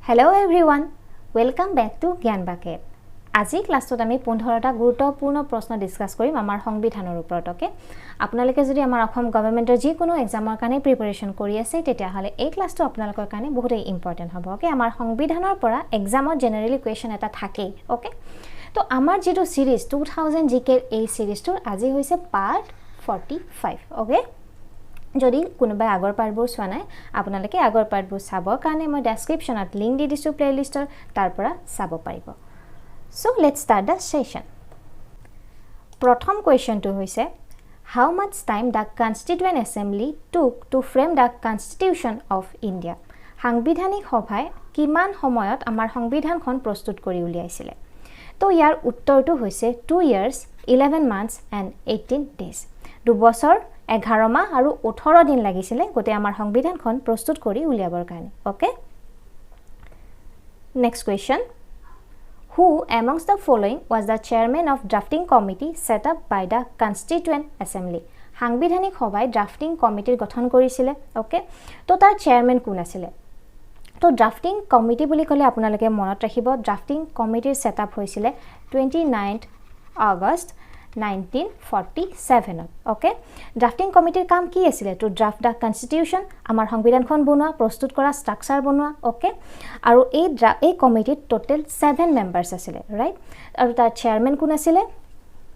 Hello everyone, welcome back to Gyan Bucket. আজি ক্লাছত আমি 15টা গুৰুত্বপূৰ্ণ প্ৰশ্ন ডিসকাস কৰিম আমাৰ সংবিধানৰ ওপৰত ওকে আপোনালোকে যদি আমাৰ অসম গৱৰ্ণমেন্টৰ যি কোনো এক্সামৰ কাৰণে প্ৰিপাৰেচন কৰি আছে তেতিয়া হলে এই ক্লাছটো আপোনালোকৰ কাৰণে বহুত ইম্পৰ্টেন্ট হ'ব ওকে আমাৰ সংবিধানৰ পৰা এক্সামত জেনাৰেলি কোৱেশ্চন এটা থাকে ওকে তো আমাৰ যেটো সিৰিজ 2000 জিকে এই সিৰিজটোৰ আজি হৈছে পাৰ্ট 45 ওকে যদি কোনোবাই আগৰ পাৰ্টবোৰ চোৱা নাই আপোনালোকে আগৰ পাৰ্টবোৰ চাবৰ কাৰণে মই ডেসক্ৰিপচনত লিংক দি দিছো প্লেলিষ্টৰ তাৰ পৰা চাব পাৰিব So let's start the session. Pratham question to hoise how much time the Constituent Assembly took to frame the Constitution of India? Sangbidhanik sabhay kiman samoyot amar sangbidhankhon prostut kori uliaisile. To yar uttor to hoise 2 years, 11 months and 18 days. 2 বছৰ 11 মাহ আৰু 18 দিন লাগিছিলে গতে আমাৰ সংবিধানখন প্ৰস্তুত কৰি উলিয়াবৰ কাৰণে okay Next question. Who amongst the following was the chairman of drafting committee set up by the Constituent Assembly? সাংবিধানিক সভাই ড্ৰাফটিং কমিটিৰ গঠন কৰিছিলে ওকে তো তাৰ চেয়াৰম্যান কোন আছিল তো ড্ৰাফটিং কমিটি বুলি কলে আপোনালোকে মনত ৰাখিব ড্ৰাফটিং কমিটিৰ সেটআপ হৈছিল 29th August 1947 ওকে ড্ৰাফটিং কমিটিৰ কাম কি আছিল টু ড্ৰাফট দা কনস্টিটিউশন আমাৰ সংবিধানখন বনোৱা প্ৰস্তুত কৰা ষ্ট্ৰাকচাৰ বনোৱা ওকে আৰু এই কমিটিত টোটাল 7 মেম্বাৰস আছিল ৰাইট আৰু তাৰ চেয়াৰম্যান কোন আছিল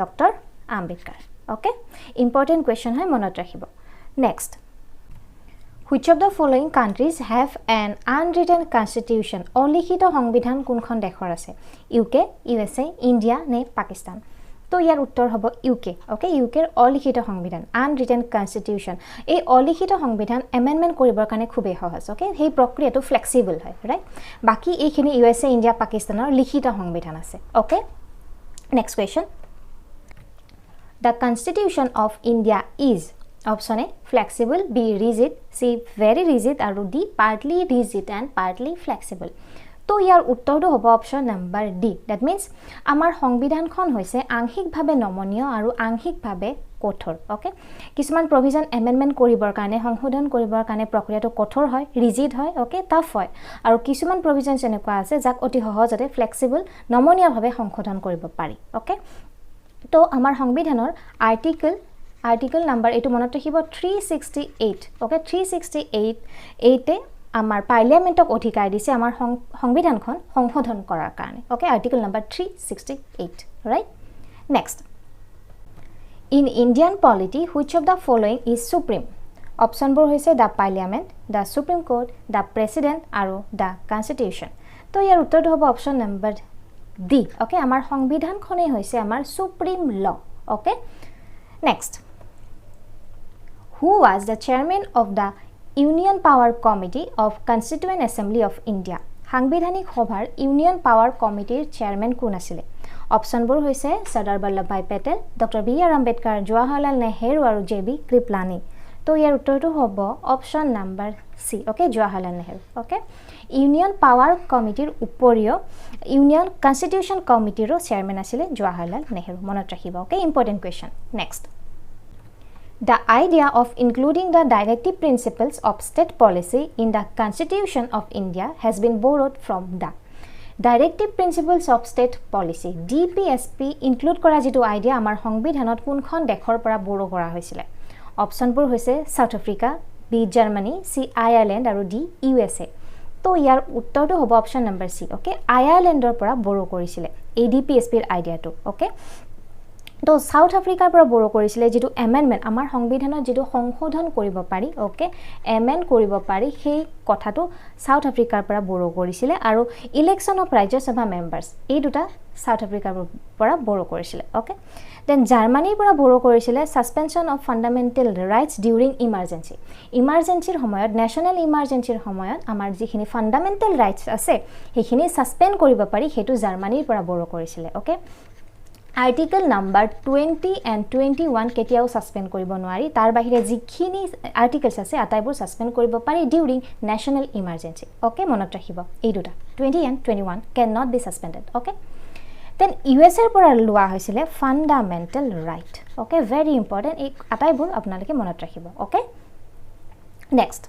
doctor Ambedkar okay important question হয় মনত ৰাখিব next Which of the following countries have an unwritten constitution অলিখিত সংবিধান কোনখন দেশৰ আছে UK USA India নে পাকিস্তান তো ইয়াৰ উত্তৰ হ'ব UK ওকে UK ৰ অলিখিত সংবিধান আনৰিটেন কনস্টিটিউশন এই অলিখিত সংবিধান এমেন্ডমেন্ট কৰিবৰ কাৰণে খুবেই সহজ ওকে সেই প্ৰক্ৰিয়াটো ফ্লেক্সিবল হয় ৰাইট বাকি এইখিনি USA ইন্ডিয়া পাকিস্তানৰ লিখিত সংবিধান আছে okay next question The Constitution of India is option A flexible B rigid C very rigid আৰু D partly rigid and partly flexible তো ইয়াৰ উত্তৰটো হ'ব option number D that means আমাৰ সংবিধানখন হৈছে আংশিকভাৱে নমনীয় আৰু আংশিকভাৱে কঠোৰ ওকে কিছুমান প্ৰভিজন এমেন্ডমেন্ট কৰিবৰ কাৰণে সংশোধন কৰিবৰ কাৰণে প্ৰক্ৰিয়াটো কঠোৰ হয় ৰিজিড হয় ওকে টাফ হয় আৰু কিছুমান প্ৰভিজন এনেকুৱা আছে যাক অতি সহজতে ফ্লেক্সিবল নমনীয়ভাৱে সংশোধন কৰিব পাৰি ওকে তো আমাৰ সংবিধানৰ আৰ্টিকল নম্বৰ এটো মনত ৰাখিব 368 ওকে 368 এ আমাৰ পাৰ্লিয়ামেন্টক অধিকাৰ দিছে আমাৰ সংবিধানখন সংশোধন কৰাৰ কাৰণে okay article number 368 right next in Indian polity which of the following is supreme option বোৰ হৈছে দা পাৰ্লিয়ামেন্ট দা সুপ্ৰিম কোৰ্ট দা প্ৰেসিডেন্ট আৰু দা কনস্টিটিউশন তো ইয়াৰ উত্তৰটো হ'ব অপচন নম্বৰ ডি ওকে আমাৰ সংবিধানখনে হৈছে আমাৰ সুপ্ৰিম ল okay next who was the chairman of the Union Power Committee of Constituent Assembly of India সাংবিধানিক সভাৰ ইউনিয়ন পাৱাৰ কমিটিৰ চেয়াৰম্যান কোন আছিল অপচনবোৰ হৈছে Sardar Vallabhbhai Patel doctor B R Ambedkar Jawaharlal Nehru আৰু জেবি কৃপলানী তো ইয়াৰ উত্তৰটো হ'ব option number C okay Jawaharlal Nehru okay union power কমিটিৰ উপৰিও ইউনিয়ন কনস্টিটিউশন কমিটিৰো চেয়াৰম্যান আছিল জৱাহৰলাল নেহেৰু মনত ৰাখিব okay important question next The idea of including the directive principles of state policy in the Constitution of India has been borrowed from the Directive Principles of State Policy DPSP include কৰা যেটো idea আমাৰ সংবিধানত কোনখন দেশৰ পৰা বৰো কৰা হৈছিল অপচনবোৰ হৈছে সাউথ আফ্ৰিকা বি জাৰ্মানী সি আয়াৰলেণ্ড আৰু ডি USA তো ইয়াৰ উত্তৰটো হ'ব অপচন নম্বৰ সি ওকে আয়াৰলেণ্ডৰ পৰা বৰো কৰিছিল এই ডিপিএসপিৰ আইডিয়াটো ওকে তো সাউথ আফ্ৰিকাৰ পৰা বৰো কৰিছিল যেটো এমেন্ডমেন্ট আমাৰ সংবিধানত যেটো সংশোধন কৰিব পাৰি ওকে এমেন্ড কৰিব পাৰি সেই কথাটো সাউথ আফ্ৰিকাৰ পৰা বৰো কৰিছিল আৰু ইলেকশন অফ ৰাজ্যসভা মেম্বাৰস এই দুটা সাউথ আফ্ৰিকাৰ পৰা বৰো কৰিছিল ওকে দেন জাৰ্মানীৰ পৰা বৰো কৰিছিল suspension of fundamental rights during ইমাৰ্জেন্সিৰ সময়ত নেশনাল ইমাৰ্জেন্সিৰ সময়ত আমাৰ যিখিনি ফান্ডামেন্টাল ৰাইটস আছে সেইখিনি সাসপেন্ড কৰিব পাৰি হেতু জাৰ্মানীৰ পৰা বৰো কৰিছিল ওকে Article number 20 and 21 কেতিয়াও সাসপেন্ড কৰিব নোৱাৰি তাৰ বাহিৰে যিখিনি আৰ্টিকেলস আছে আটাইবোৰ সাসপেন্ড কৰিব পাৰি ডিউৰিং ন্যাশনাল ইমাৰ্জেন্সি ওকে মনত ৰাখিব এই দুটা 20 and 21 can not be suspended okay then USA ৰ পৰা লোৱা হৈছিল fundamental right okay very important এই আটাইবোৰ আপোনালোকে মনত ৰাখিব okay next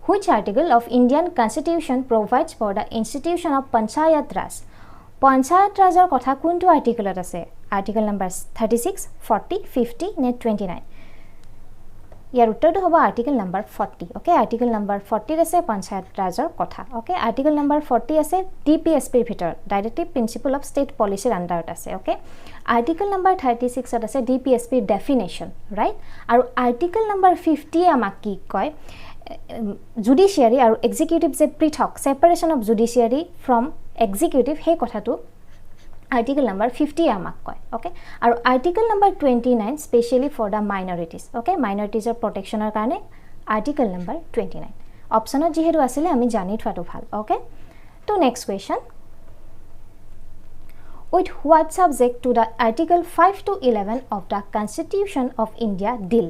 Which article of Indian Constitution provides for the institution of Panchayat Raj? Panchayat Rajৰ কথা কোনটো আৰ্টিকেলত আছে? আৰ্টিকেল নাম্বাৰ 36, 40, 50 নে 29? ইয়াৰ উত্তৰটো হ'ব article number 40. Okay, article number 40 আছে পঞ্চায়ত ৰাজৰ কথা. ওকে, আৰ্টিকেল নাম্বাৰ 40 আছে ডিপিএছপিৰ ভিতৰত, ডাইৰেক্টিভ প্ৰিন্সিপল অফ ষ্টেট পলিচিৰ আণ্ডাৰত আছে. ওকে, আৰ্টিকেল নাম্বাৰ 36ত আছে ডিপিএছপিৰ ডেফিনেশ্যন, ৰাইট? আৰু আৰ্টিকেল নাম্বাৰ 50 আমাক কি কয়? জুডিচিয়াৰী আৰু এক্সিকিউটিভ যে পৃথক, separation of judiciary from executive, সেই কথাটো আৰ্টিকেল নাম্বাৰ 50 আমাক কয়. ওকে, আৰু article number 29 specially for the minorities. Okay, মাইনৰিটিজৰ প্ৰটেকশ্যনৰ কাৰণে আৰ্টিকেল নাম্বাৰ 29 অপশ্যনত যিহেতু আছিলে আমি জানি থোৱাটো ভাল. ওকে, তো next question, with what subject to the article 5 to 11 of the constitution of India deal?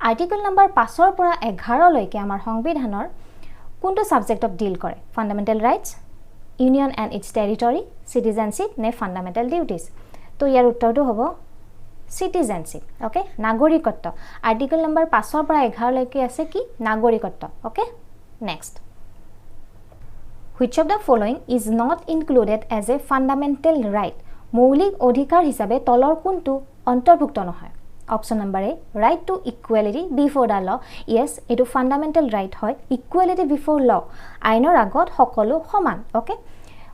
Article number 5ৰ পৰা 11লৈকে আমাৰ সংবিধানৰ কোনটো ছাবজেক্টক ডিল কৰে? Fundamental rights, union and its territory, citizenship নে ফাণ্ডামেণ্টেল ডিউটিজ? তো ইয়াৰ উত্তৰটো হ'ব চিটিজেনশ্বিপ. ওকে, নাগৰিকত্ব. আৰ্টিকেল নাম্বাৰ 5ৰ পৰা 11লৈকে আছে কি? নাগৰিকত্ব. Okay, next, which of the following is not included as a fundamental right? মৌলিক অধিকাৰ হিচাপে তলৰ কোনটো অন্তৰ্ভুক্ত নহয়? Option number A, right to equality before the law. Yes, এইটো ফাণ্ডামেণ্টেল ৰাইট হয়. ইকুৱেলিটি বিফৰ ল, আইনৰ আগত সকলো সমান. Okay,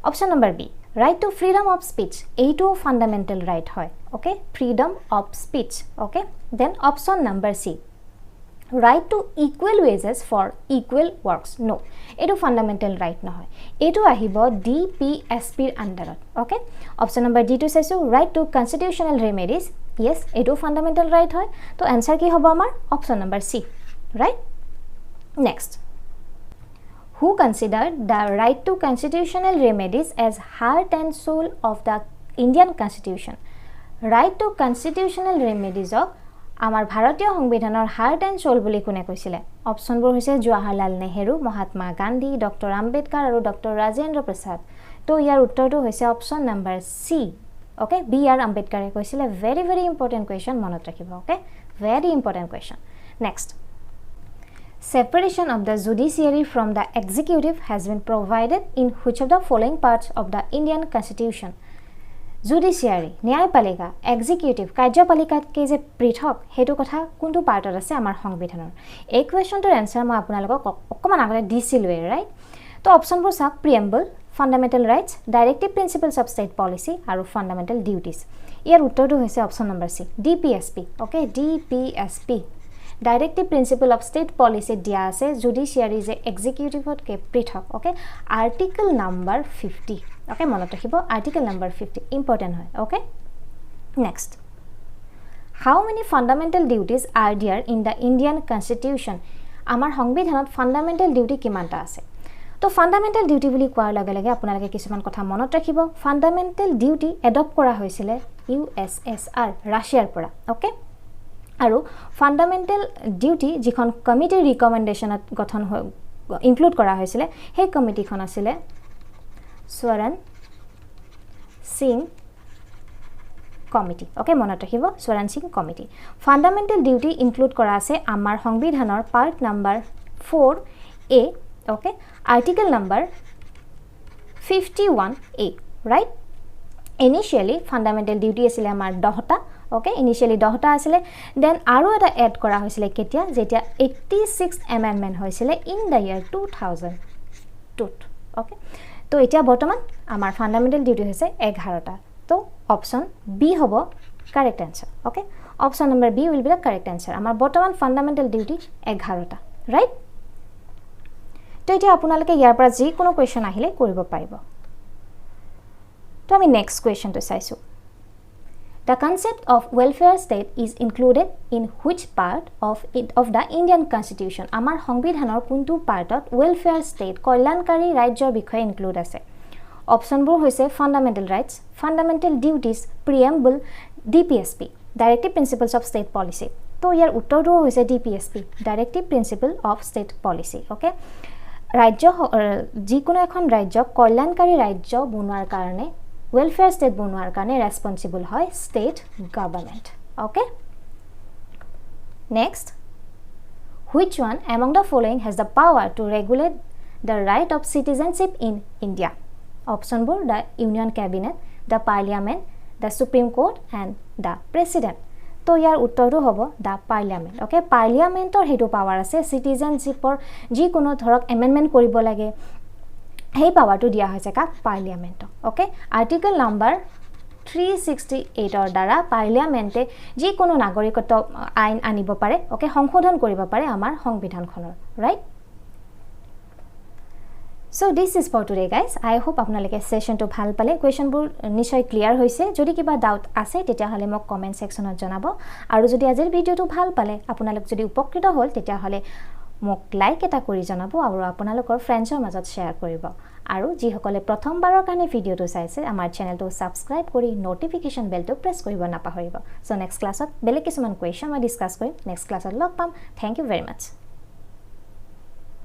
option number B, right to freedom of speech, এইটোও ফাণ্ডামেণ্টেল ৰাইট হয়. Okay, freedom of speech. Okay, then option number C, right to equal wages for equal works. No, এইটো fundamental right নহয়, এইটো আহিব ডিপিএছপিৰ আণ্ডাৰত. ওকে, অপশ্যন নম্বৰ ডিটো চাইছোঁ, right to constitutional remedies. য়েছ, এইটো ফাণ্ডামেণ্টেল ৰাইট হয়. তো এনচাৰ কি হ'ব আমাৰ? Option number C, right? Next, who considered the right to constitutional remedies as heart and soul of the Indian Constitution? Right to constitutional remedies আমাৰ ভাৰতীয় সংবিধানৰ heart and soul বুলি কোনে কৈছিলে? অপশ্যনবোৰ হৈছে জৱাহৰলাল নেহেৰু, মহাত্মা গান্ধী, ডক্টৰ আম্বেদকাৰ আৰু ডক্টৰ ৰাজেন্দ্ৰ প্ৰসাদ. তো ইয়াৰ উত্তৰটো হৈছে option number C. Okay, B R আম্বেদকাৰে কৈছিলে. ভেৰি ভেৰি ইম্পৰ্টেণ্ট কুৱেশ্যন, মনত ৰাখিব. Okay, very important question. Next, separation of the judiciary from the executive has been provided in which of the following parts of the Indian Constitution? Judiciary, ন্যায়পালিকা, executive, কাৰ্যপালিকাতকৈ যে পৃথক, সেইটো কথা কোনটো পাৰ্টত আছে আমাৰ সংবিধানৰ? এই কুৱেশ্যনটোৰ এনচাৰ মই আপোনালোকক অকণমান আগতে দিছিলোঁৱেই, ৰাইট? তো অপশ্যনবোৰ চাওক, preamble, fundamental rights, directive principles of state policy আৰু ফাণ্ডামেণ্টেল ডিউটিজ. ইয়াৰ উত্তৰটো হৈছে option number C, DPSP. Okay, DPSP, directive principle of state পলিচিত দিয়া আছে জুডিচিয়াৰী যে এক্সিকিউটিভতকৈ পৃথক. Okay, article number 50. ওকে, মনত ৰাখিব, আৰ্টিকেল নাম্বাৰ 50 ইম্পৰ্টেণ্ট হয়. ওকে, নেক্সট, হাউ মেনি ফাণ্ডামেণ্টেল ডিউটিজ আৰ দিয়াৰ ইন দ্য ইণ্ডিয়ান কনষ্টিটিউশ্যন? আমাৰ সংবিধানত ফাণ্ডামেণ্টেল ডিউটি কিমানটা আছে? তো ফাণ্ডামেণ্টেল ডিউটি বুলি কোৱাৰ লগে লগে আপোনালোকে কিছুমান কথা মনত ৰাখিব. ফাণ্ডামেণ্টেল ডিউটি এডপ্ট কৰা হৈছিলে USSR, ৰাছিয়াৰ পৰা. ওকে, আৰু ফাণ্ডামেণ্টেল ডিউটি যিখন কমিটিৰ ৰিকমেণ্ডেশ্যনত গঠন হৈ ইনক্লুড কৰা হৈছিলে, সেই কমিটিখন আছিলে স্বৰণ সিং কমিটি. ওকে, মনত ৰাখিব, Swaran Singh committee. Fundamental duty include কৰা আছে আমাৰ সংবিধানৰ part number 4A. Okay, article number 51A, right? Initially fundamental duty আছিলে আমাৰ 10টা. ওকে, ইনিচিয়েলি 10টা আছিলে. দেন আৰু এটা এড কৰা হৈছিলে কেতিয়া? যেতিয়া 86th এমেণ্ডমেণ্ট হৈছিলে ইন দ্য ইয়াৰ 2002. ওকে, তো এতিয়া বৰ্তমান আমাৰ ফাণ্ডামেণ্টেল ডিউটি হৈছে 11টা. তো অপশ্যন বি হ'ব correct answer. Okay, option number B will be the correct answer. আমাৰ বৰ্তমান ফাণ্ডামেণ্টেল ডিউটি 11টা, ৰাইট? তো এতিয়া আপোনালোকে ইয়াৰ পৰা যিকোনো কুৱেশ্যন আহিলে কৰিব পাৰিব. তো আমি নেক্সট কুৱেশ্যনটো চাইছোঁ. The concept of welfare state is included in which part of the Indian Constitution? আমাৰ সংবিধানৰ কোনটো পাৰ্টত welfare state, কল্যাণকাৰী ৰাজ্যৰ বিষয়ে ইনক্লুড আছে? অপশ্যনবোৰ হৈছে fundamental rights, fundamental duties, preamble, DPSP, directive principles of state policy. তো ইয়াৰ উত্তৰটোও হৈছে DPSP, directive principle of state policy. Okay, ৰাজ্য যিকোনো এখন ৰাজ্যক কল্যাণকাৰী ৰাজ্য বনোৱাৰ কাৰণে, ৱেলফেয়াৰ ষ্টেট বনোৱাৰ কাৰণে ৰেছপনচিবল হয় state government. Okay, next, Which one among the following has the power to regulate the right of citizenship in India? Option 4, the Union Cabinet, the Parliament, the Supreme Court and the President. তো ইয়াৰ উত্তৰটো হ'ব the Parliament. Okay, Parliamentৰ হেতু power আছে citizenshipৰ যি কোনো ধৰক amendment কৰিব লাগে সেই পাৱাৰটো দিয়া হৈছে কাক পাৰ্লিয়ামেন্টক ওকে আৰ্টিকেল নাম্বাৰ 368 ৰ দ্বাৰা পাৰ্লিয়ামেন্টে যি কোনো নাগৰিকত্ব আইন আনিব পাৰে ওকে সংশোধন কৰিব পাৰে আমাৰ সংবিধানখনৰ right So this is for today guys. I hope আপোনালোকে সেশনটো ভাল পালে কোৱেশ্চনবোৰ নিশ্চয় ক্লিয়াৰ হৈছে যদি কিবা ডাউট আছে তেতিয়া হলে মোক কমেন্ট সেকশনত জনাব আৰু যদি আজিৰ ভিডিওটো ভাল পালে আপোনালোক যদি উপকৃত হ'ল তেতিয়া হলে মোক লাইক এটা কৰি জনাব আৰু আপোনালোকৰ ফ্ৰেণ্ডছৰ মাজত শেয়াৰ কৰিব আৰু যি সকলে প্ৰথমবাৰৰ কাৰণে ভিডিওটো চাইছে আমাৰ চেনেলটো সাবস্ক্ৰাইব কৰি নোটিফিকেশন বেলটো প্ৰেছ কৰিব নাপাহৰিব সো নেক্সট ক্লাছত বেলেগ কিছুমান কোৱেশ্চন মই ডিসকাস কৰিম নেক্সট ক্লাছত লগ পাম থ্যাংক ইউ ভেৰি মাচ